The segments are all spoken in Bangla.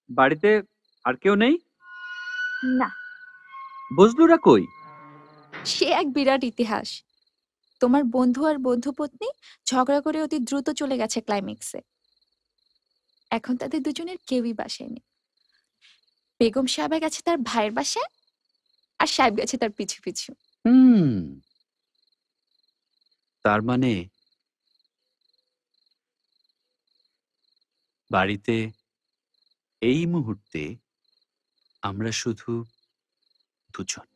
বাড়িতে আর কেউ নেই? না। বজলুরা কই? সে এক বিরাট ইতিহাস। তোমার বন্ধু আর বন্ধুপত্নী ঝগড়া করে অতি দ্রুত চলে গেছে ক্লাইম্যাক্সে। এখন তাদের দুজনের কেউই বাসায় নেই। বেগম সাহেবা গেছে তার ভাইয়ের বাসায়, আর সাহেব গেছে তার পিছু পিছু। তার মানে বাড়িতে এই মুহূর্তে আমরা শুধু দুজন।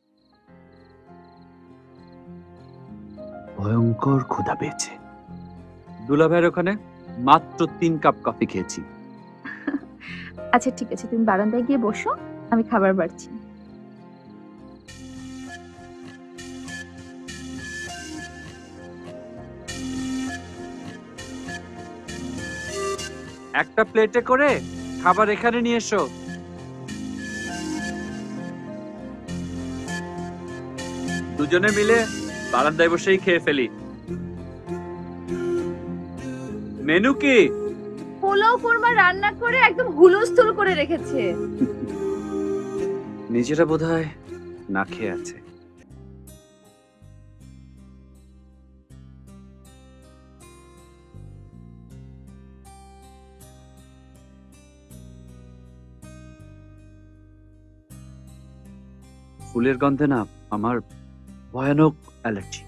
ভয়ঙ্কর ক্ষুধা পেয়েছে। দুলাভাইয়ের ওখানে মাত্র 3 কাপ কফি খেয়েছি। আচ্ছা ঠিক আছে, তুমি বারান্দায় গিয়ে বসো, আমি খাবার বাড়ছি। একটা প্লেটে করে খাবার এখানে নিয়ে এসো। দুজনে মিলে বারান্দায় বসেই খেয়ে ফেলি। মেনু কি? পোলাও কোরমা রান্না করে একদম হুলস্থুল করে রেখেছে। নিজেরা বোধহয় না খেয়ে আছে। ফুলের গন্ধে না আমার ভয়ানক অ্যালার্জি।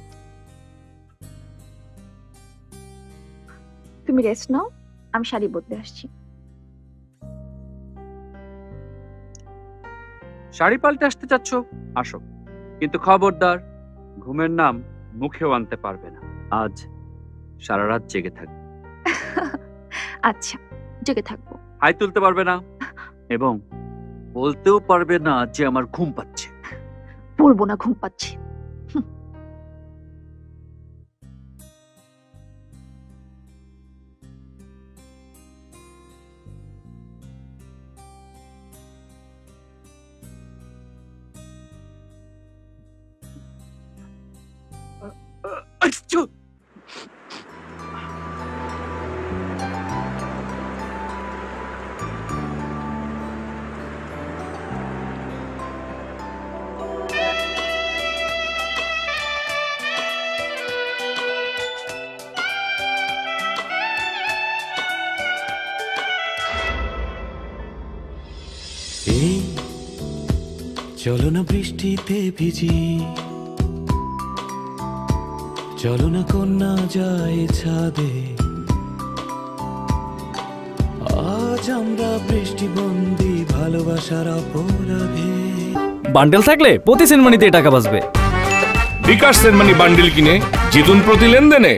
তুমি রেস্ট নাও, আমি শাড়ি বদলে আসছি। শাড়ি পাল্টে আসতে চাচ্ছ? আসো, কিন্তু খবরদার ঘুমের নাম মুখেও আনতে পারবে না। আজ সারা রাত জেগে থাকবে। আচ্ছা, জেগে থাকবো। হাই তুলতে পারবে না এবং বলতেও পারবে না যে আমার ঘুম পাচ্ছে। বলবো না ঘুম পাচ্ছে। এই চলো না বৃষ্টিতে ভিজি, চলো না কন্যা যায় ছাদে, আজ আমরা বৃষ্টিবন্দি ভালোবাসার অপরাধে। বান্ডেল থাকলে প্রতি সেনমানিতে টাকা বাঁচবে। বিকাশ সেনমানি বান্ডিল কিনে জিতুন প্রতি লেনদেনে।